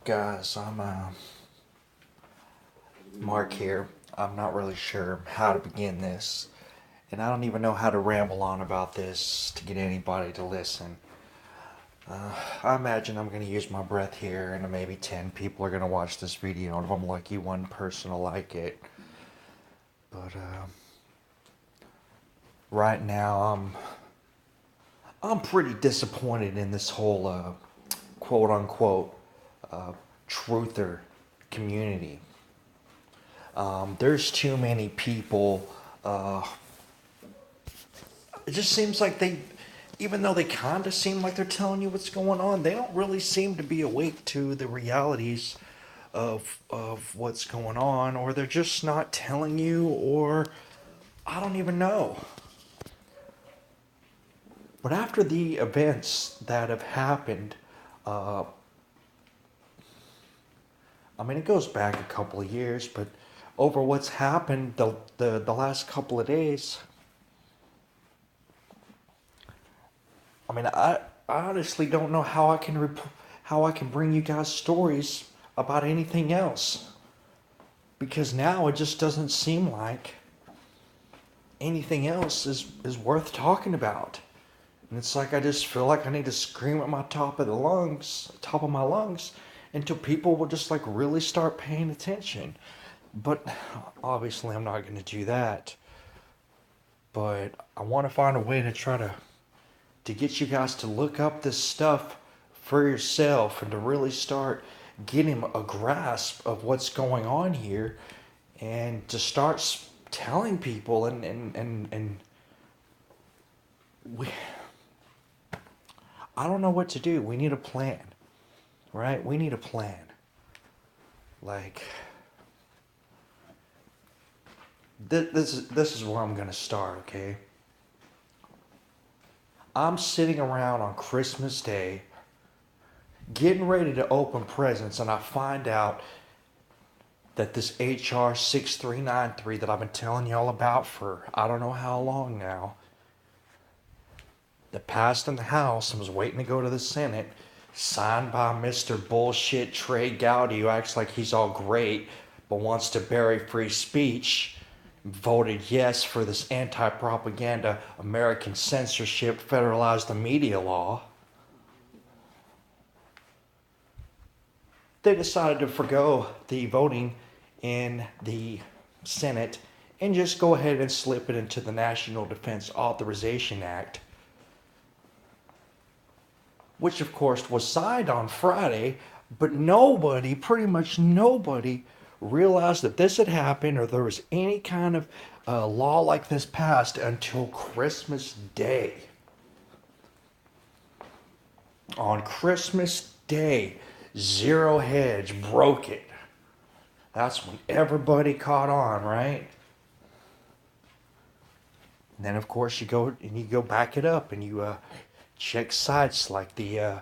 guys? I'm Mark here. I'm not really sure how to begin this, and I don't even know how to ramble on about this to get anybody to listen. I imagine I'm going to use my breath here, and maybe 10 people are going to watch this video, and if I'm lucky, one person will like it. But right now, I'm pretty disappointed in this whole quote unquote truther community. There's too many people. It just seems like even though they kind of seem like they're telling you what's going on, they don't really seem to be awake to the realities of what's going on, or they're just not telling you, or I don't even know. But after the events that have happened, uh, I mean, it goes back a couple of years, but over what's happened the last couple of days, I mean, I honestly don't know how how I can bring you guys stories about anything else, because now it just doesn't seem like anything else is worth talking about. And it's like I just feel like I need to scream at my top of my lungs, until people will just like really start paying attention. But obviously, I'm not going to do that. But I want to find a way to try to get you guys to look up this stuff for yourself and to really start getting a grasp of what's going on here, and to start telling people and we I don't know what to do. We need a plan, right? We need a plan. Like this is where I'm gonna start. Okay, I'm sitting around on Christmas Day, getting ready to open presents, and I find out that this HR 6393 that I've been telling y'all about for I don't know how long now, that passed in the House and was waiting to go to the Senate, signed by Mr. Bullshit Trey Gowdy, who acts like he's all great but wants to bury free speech, voted yes for this anti-propaganda, American censorship, federalized the media law. They decided to forgo the voting in the Senate and just go ahead and slip it into the National Defense Authorization Act, which of course was signed on Friday, but nobody, pretty much nobody, realized that this had happened or there was any kind of law like this passed until Christmas Day. On Christmas Day, Zero Hedge broke it. That's when everybody caught on, right? And then of course you go back it up, and you check sites like the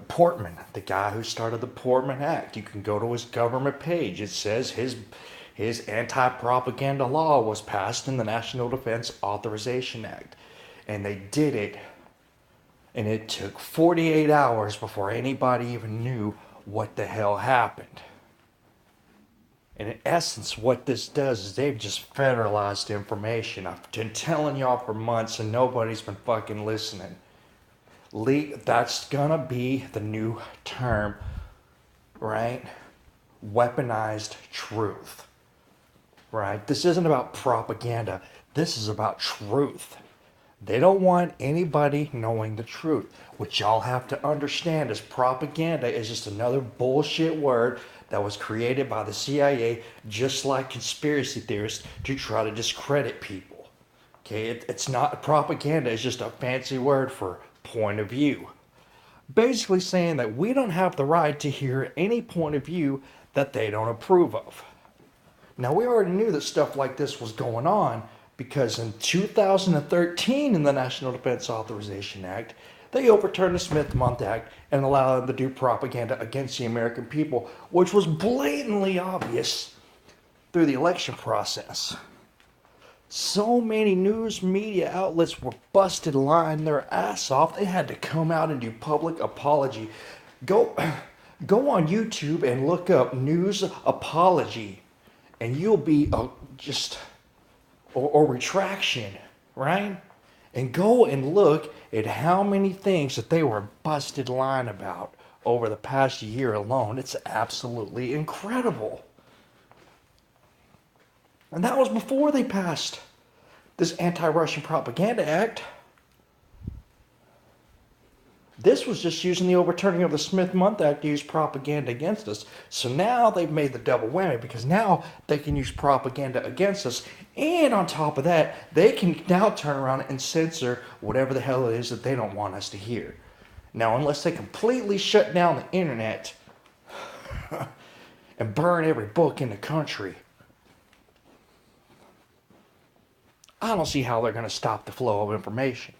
Portman, the guy who started the Portman Act. You can go to his government page. It says his anti-propaganda law was passed in the National Defense Authorization Act, and they did it. And it took 48 hours before anybody even knew what the hell happened. And in essence, what this does is they've just federalized information. I've been telling y'all for months and nobody's been fucking listening. That's gonna be the new term, right? Weaponized truth, right? This isn't about propaganda. This is about truth. They don't want anybody knowing the truth. What y'all have to understand is propaganda is just another bullshit word that was created by the CIA, just like conspiracy theorists, to try to discredit people. Okay, it's not propaganda, it's just a fancy word for point of view. Basically saying that we don't have the right to hear any point of view that they don't approve of. Now, we already knew that stuff like this was going on, because in 2013, in the National Defense Authorization Act, they overturned the Smith-Month Act and allowed them to do propaganda against the American people, which was blatantly obvious through the election process. So many news media outlets were busted lying their ass off. They had to come out and do public apology. Go Go on YouTube and look up news apology, and you'll be or retraction, right? And go and look at how many things that they were busted lying about over the past year alone. It's absolutely incredible. And that was before they passed this anti-Russian propaganda act. This was just using the overturning of the Smith-Month Act to use propaganda against us. So now they've made the double whammy, because now they can use propaganda against us. And on top of that, they can now turn around and censor whatever the hell it is that they don't want us to hear. Now, unless they completely shut down the internet and burn every book in the country, I don't see how they're going to stop the flow of information.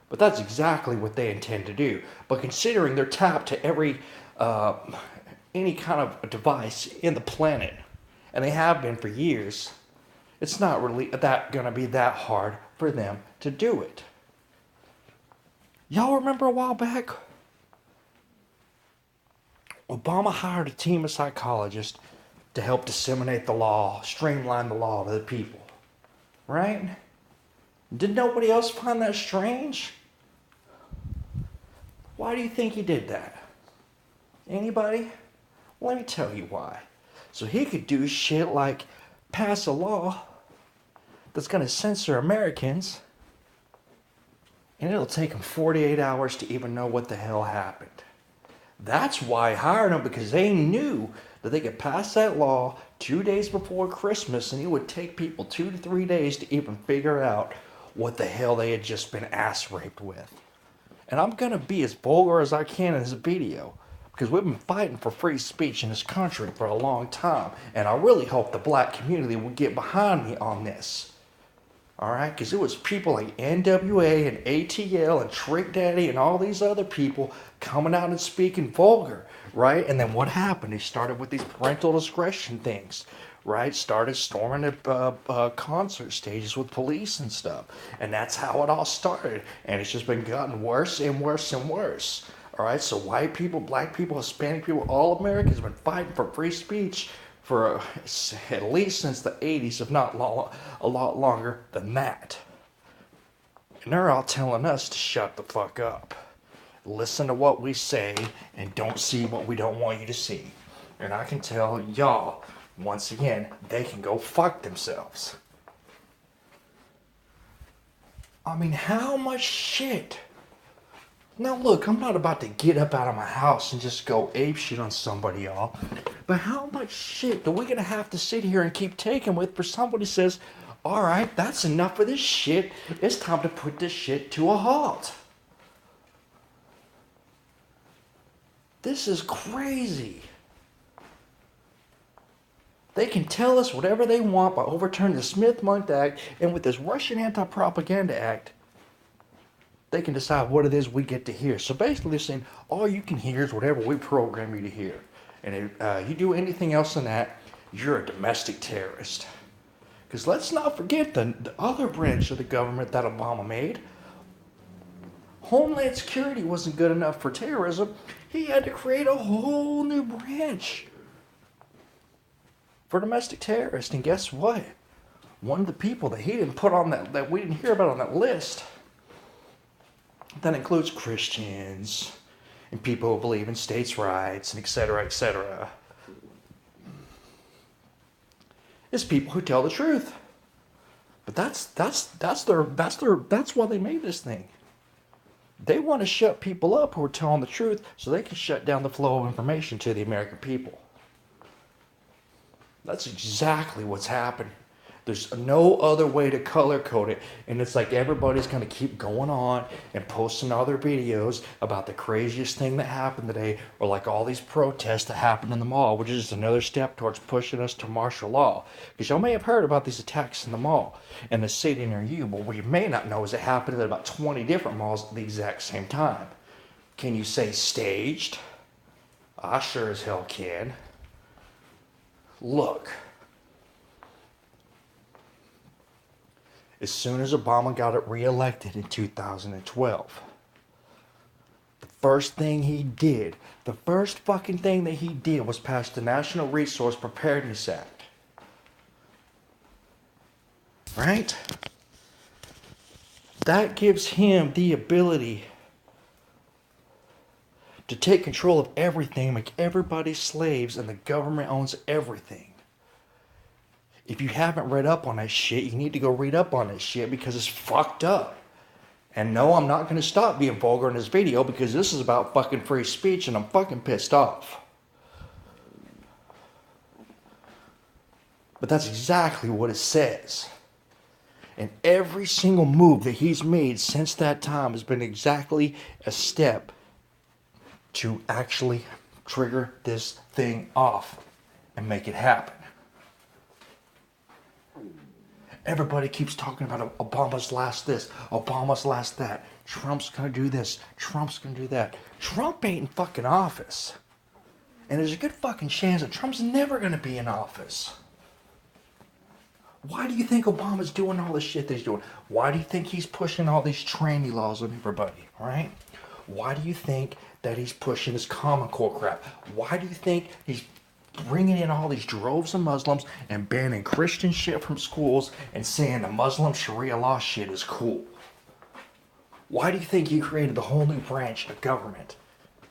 But that's exactly what they intend to do. But considering they're tapped to every, any kind of device in the planet, and they have been for years, it's not really going to be that hard for them to do it. Y'all remember a while back? Obama hired a team of psychologists to help disseminate the law, streamline the law to the people. Right? Did nobody else find that strange? Why do you think he did that? Anybody? Well, let me tell you why. So he could do shit like pass a law that's going to censor Americans, and it'll take him 48 hours to even know what the hell happened. That's why I hired him, because they knew that they could pass that law 2 days before Christmas, and it would take people 2 to 3 days to even figure out what the hell they had just been ass raped with. And I'm going to be as vulgar as I can in this video, because we've been fighting for free speech in this country for a long time. And I really hope the black community will get behind me on this. Alright? Because it was people like NWA and ATL and Trick Daddy and all these other people coming out and speaking vulgar. Right? And then what happened? They started with these parental discretion things. Right? Started storming the concert stages with police and stuff. And that's how it all started. And it's just been gotten worse and worse and worse. All right? So white people, black people, Hispanic people, all Americans have been fighting for free speech for at least since the 80s, if not a lot longer than that. And they're all telling us to shut the fuck up. Listen to what we say and don't see what we don't want you to see. And I can tell y'all, once again, they can go fuck themselves. I mean, how much shit? Now look, I'm not about to get up out of my house and just go ape shit on somebody, y'all. But how much shit are we gonna have to sit here and keep taking with for somebody says, alright, that's enough of this shit. It's time to put this shit to a halt. This is crazy. They can tell us whatever they want by overturning the Smith-Month Act, and with this Russian Anti-Propaganda Act, they can decide what it is we get to hear. So basically they're saying, all you can hear is whatever we program you to hear. And if you do anything else than that, you're a domestic terrorist. Because let's not forget the other branch of the government that Obama made. Homeland Security wasn't good enough for terrorism. He had to create a whole new branch for domestic terrorists. And guess what? One of the people that he didn't put on that we didn't hear about on that list, that includes Christians and people who believe in states' rights and etc., is people who tell the truth. But that's why they made this thing. They want to shut people up who are telling the truth so they can shut down the flow of information to the American people. That's exactly what's happened. There's no other way to color code it. And it's like everybody's going to keep going on and posting other videos about the craziest thing that happened today, or like all these protests that happened in the mall, which is just another step towards pushing us to martial law. Because y'all may have heard about these attacks in the mall in the city near you, but what you may not know is it happened at about 20 different malls at the exact same time. Can you say staged? I sure as hell can. Look. As soon as Obama got it reelected in 2012, the first thing he did, the first fucking thing that he did was pass the National Resource Preparedness Act. Right? That gives him the ability to take control of everything, make everybody slaves, and the government owns everything. If you haven't read up on that shit, you need to go read up on that shit because it's fucked up. And no, I'm not going to stop being vulgar in this video because this is about fucking free speech and I'm fucking pissed off. But that's exactly what it says. And every single move that he's made since that time has been exactly a step to actually trigger this thing off and make it happen. Everybody keeps talking about Obama's last this, Obama's last that. Trump's gonna do this, Trump's gonna do that. Trump ain't in fucking office. And there's a good fucking chance that Trump's never gonna be in office. Why do you think Obama's doing all the shit that he's doing? Why do you think he's pushing all these tranny laws on everybody, right? Why do you think that he's pushing this Common Core crap? Why do you think he's bringing in all these droves of Muslims and banning Christian shit from schools and saying the Muslim Sharia law shit is cool? Why do you think he created the whole new branch of government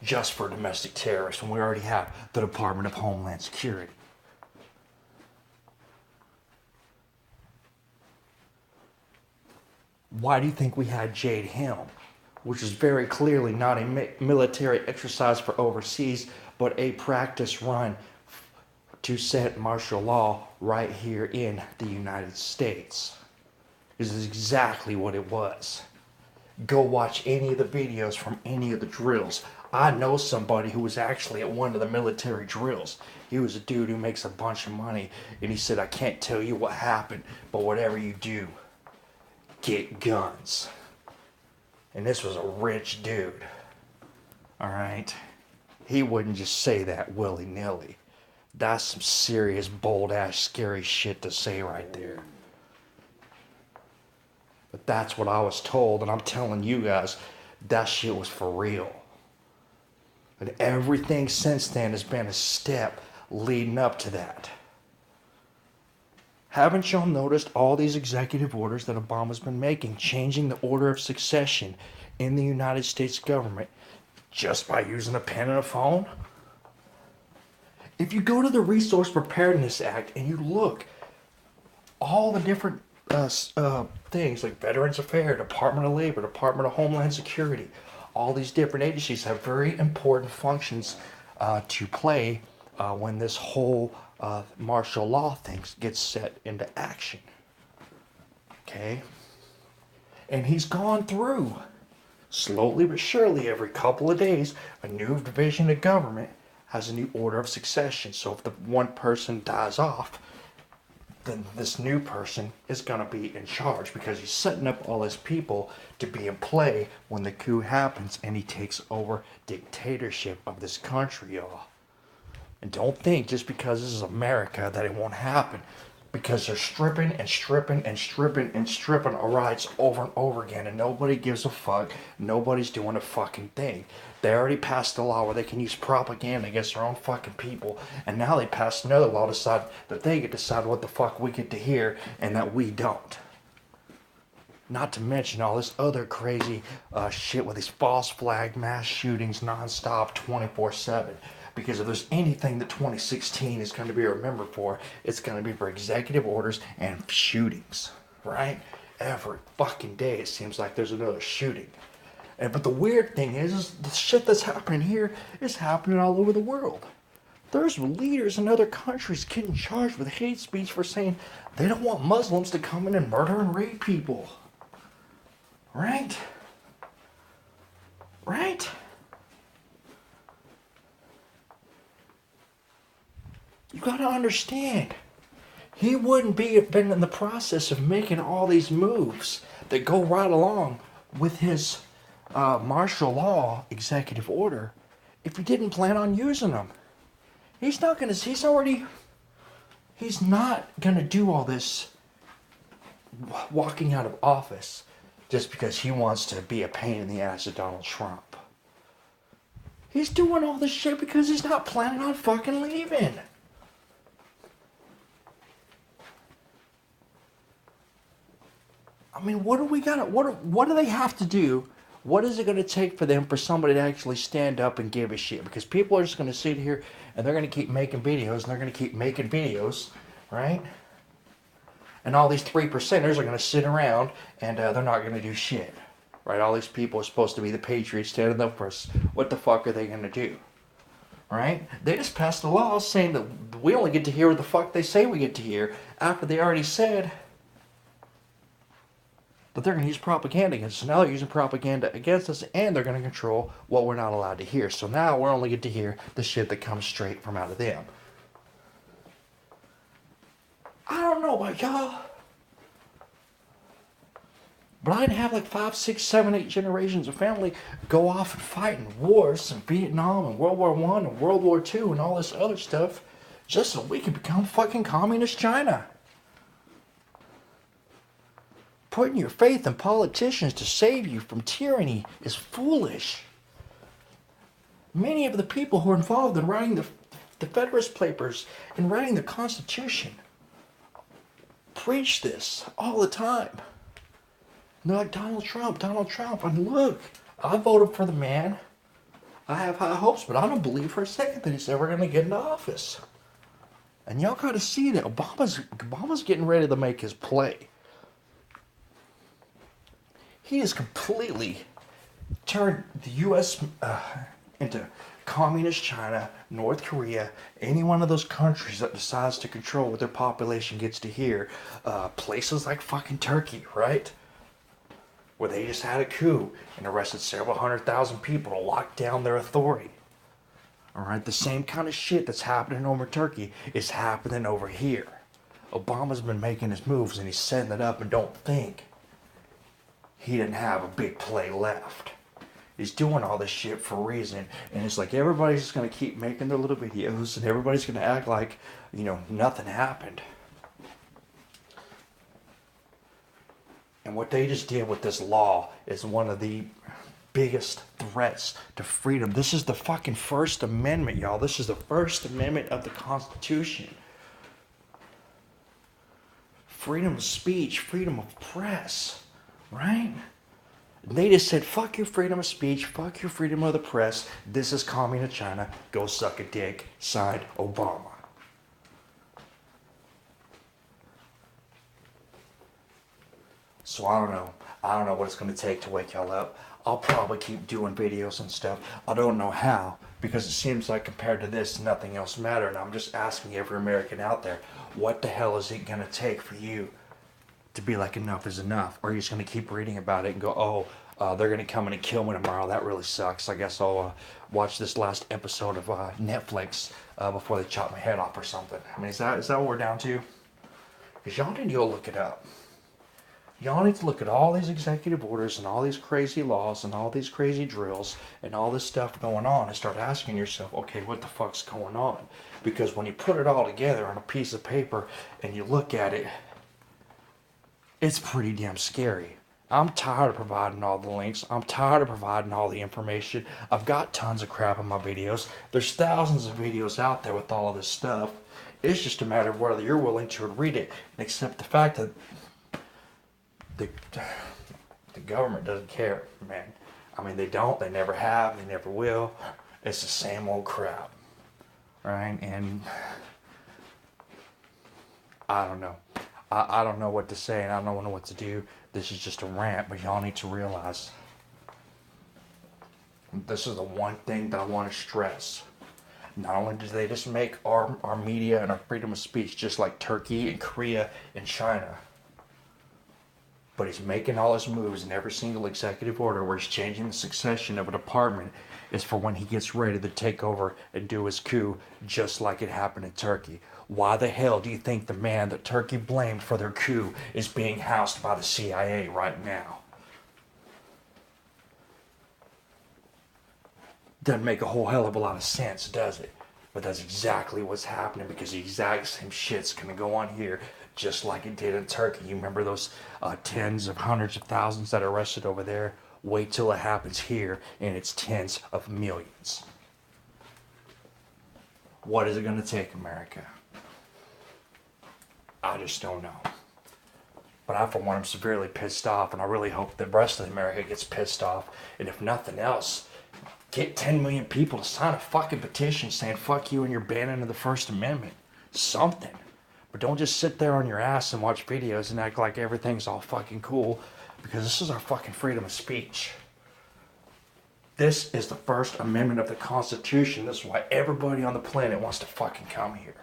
just for domestic terrorists when we already have the Department of Homeland Security? Why do you think we had Jade Helm, which is very clearly not a military exercise for overseas, but a practice run to set martial law right here in the United States? This is exactly what it was. Go watch any of the videos from any of the drills. I know somebody who was actually at one of the military drills. He was a dude who makes a bunch of money, and he said, I can't tell you what happened, but whatever you do, get guns. And this was a rich dude. Alright? He wouldn't just say that willy-nilly. That's some serious, bold-ass, scary shit to say right there. But that's what I was told, and I'm telling you guys, that shit was for real. And everything since then has been a step leading up to that. Haven't y'all noticed all these executive orders that Obama's been making, changing the order of succession in the United States government just by using a pen and a phone? If you go to the Resource Preparedness Act and you look, all the different things like Veterans Affairs, Department of Labor, Department of Homeland Security, all these different agencies have very important functions to play when this whole martial law thing gets set into action. Okay? And he's gone through, slowly but surely, every couple of days, a new division of government has a new order of succession. So if the one person dies off, then this new person is going to be in charge because he's setting up all his people to be in play when the coup happens and he takes over dictatorship of this country, y'all. And don't think just because this is America that it won't happen, because they're stripping and stripping and stripping and stripping our rights over and over again, and nobody gives a fuck. Nobody's doing a fucking thing. They already passed a law where they can use propaganda against their own fucking people, and now they passed another law to decide that they get to decide what the fuck we get to hear and that we don't. Not to mention all this other crazy shit with these false flag mass shootings nonstop 24/7. Because if there's anything that 2016 is going to be remembered for, it's going to be for executive orders and shootings, right? Every fucking day it seems like there's another shooting. But the weird thing is the shit that's happening here is happening all over the world. There's leaders in other countries getting charged with hate speech for saying they don't want Muslims to come in and murder and rape people. Right? Right? You gotta understand, he wouldn't been in the process of making all these moves that go right along with his martial law executive order if he didn't plan on using them. He's not gonna do all this walking out of office just because he wants to be a pain in the ass to Donald Trump. He's doing all this shit because he's not planning on fucking leaving. I mean, what do we got? What do they have to do? What is it going to take for them, for somebody to actually stand up and give a shit? Because people are just going to sit here and they're going to keep making videos and they're going to keep making videos, right? And all these 3%ers are going to sit around and they're not going to do shit, right? All these people are supposed to be the patriots standing up for us. What the fuck are they going to do, right? They just passed a law saying that we only get to hear what the fuck they say we get to hear after they already said that they're going to use propaganda against us. Now they're using propaganda against us, and they're going to control what we're not allowed to hear. So now we're only get to hear the shit that comes straight from out of them. I don't know about y'all, but I'd have like 5, 6, 7, 8 generations of family go off and fight in wars in Vietnam and World War I and World War II and all this other stuff just so we can become fucking communist China. Putting your faith in politicians to save you from tyranny is foolish. Many of the people who are involved in writing the Federalist Papers and writing the Constitution preach this all the time. And they're like, Donald Trump. And look, I voted for the man. I have high hopes, but I don't believe for a second that he's ever going to get into office. And y'all got to see that Obama's getting ready to make his play. He has completely turned the U.S. Into communist China, North Korea, any one of those countries that decides to control what their population gets to hear. Places like fucking Turkey, right? Where they just had a coup and arrested several 100,000 people to lock down their authority. Alright, the same kind of shit that's happening over Turkey is happening over here. Obama's been making his moves and he's setting it up, and don't think he didn't have a big play left. He's doing all this shit for a reason, and it's like everybody's just going to keep making their little videos, and everybody's going to act like, nothing happened. And what they just did with this law is one of the biggest threats to freedom. This is the fucking First Amendment, y'all. This is the First Amendment of the Constitution. Freedom of speech, freedom of press. Right? They just said, fuck your freedom of speech, fuck your freedom of the press, this is communist China, go suck a dick, signed Obama. So I don't know what it's going to take to wake y'all up. I'll probably keep doing videos and stuff. I don't know how, because it seems like compared to this, nothing else matters. And I'm just asking every American out there, what the hell is it going to take for you to be like, enough is enough? Or are you just going to keep reading about it and go, they're going to come in and kill me tomorrow, that really sucks, I guess I'll watch this last episode of Netflix before they chop my head off or something. I mean, is that what we're down to? Because y'all need to go look it up. Y'all need to look at all these executive orders and all these crazy laws and all these crazy drills and all this stuff going on and start asking yourself, okay, what the fuck's going on? Because when you put it all together on a piece of paper and you look at it, it's pretty damn scary. I'm tired of providing all the links. I'm tired of providing all the information. I've got tons of crap in my videos. There's thousands of videos out there with all of this stuff. It's just a matter of whether you're willing to read it and accept the fact that the government doesn't care, man. I mean, they don't. They never have. They never will. It's the same old crap, right? And I don't know. I don't know what to say, and I don't know what to do. This is just a rant, but y'all need to realize this is the one thing that I want to stress. Not only do they just make our media and our freedom of speech just like Turkey and Korea and China, but he's making all his moves in every single executive order where he's changing the succession of a department is for when he gets ready to take over and do his coup, just like it happened in Turkey. Why the hell do you think the man that Turkey blamed for their coup is being housed by the CIA right now? Doesn't make a whole hell of a lot of sense, does it? But that's exactly what's happening, because the exact same shit's gonna go on here just like it did in Turkey. You remember those tens of hundreds of thousands that are arrested over there? Wait till it happens here, and it's tens of millions. What is it going to take, America? I just don't know. But I, for one, am severely pissed off, and I really hope the rest of America gets pissed off. And if nothing else, get 10 million people to sign a fucking petition saying fuck you and you're banning of the First Amendment. Something. But don't just sit there on your ass and watch videos and act like everything's all fucking cool, because this is our fucking freedom of speech. This is the First Amendment of the Constitution. This is why everybody on the planet wants to fucking come here.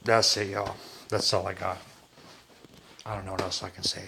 That's it, y'all. That's all I got. I don't know what else I can say.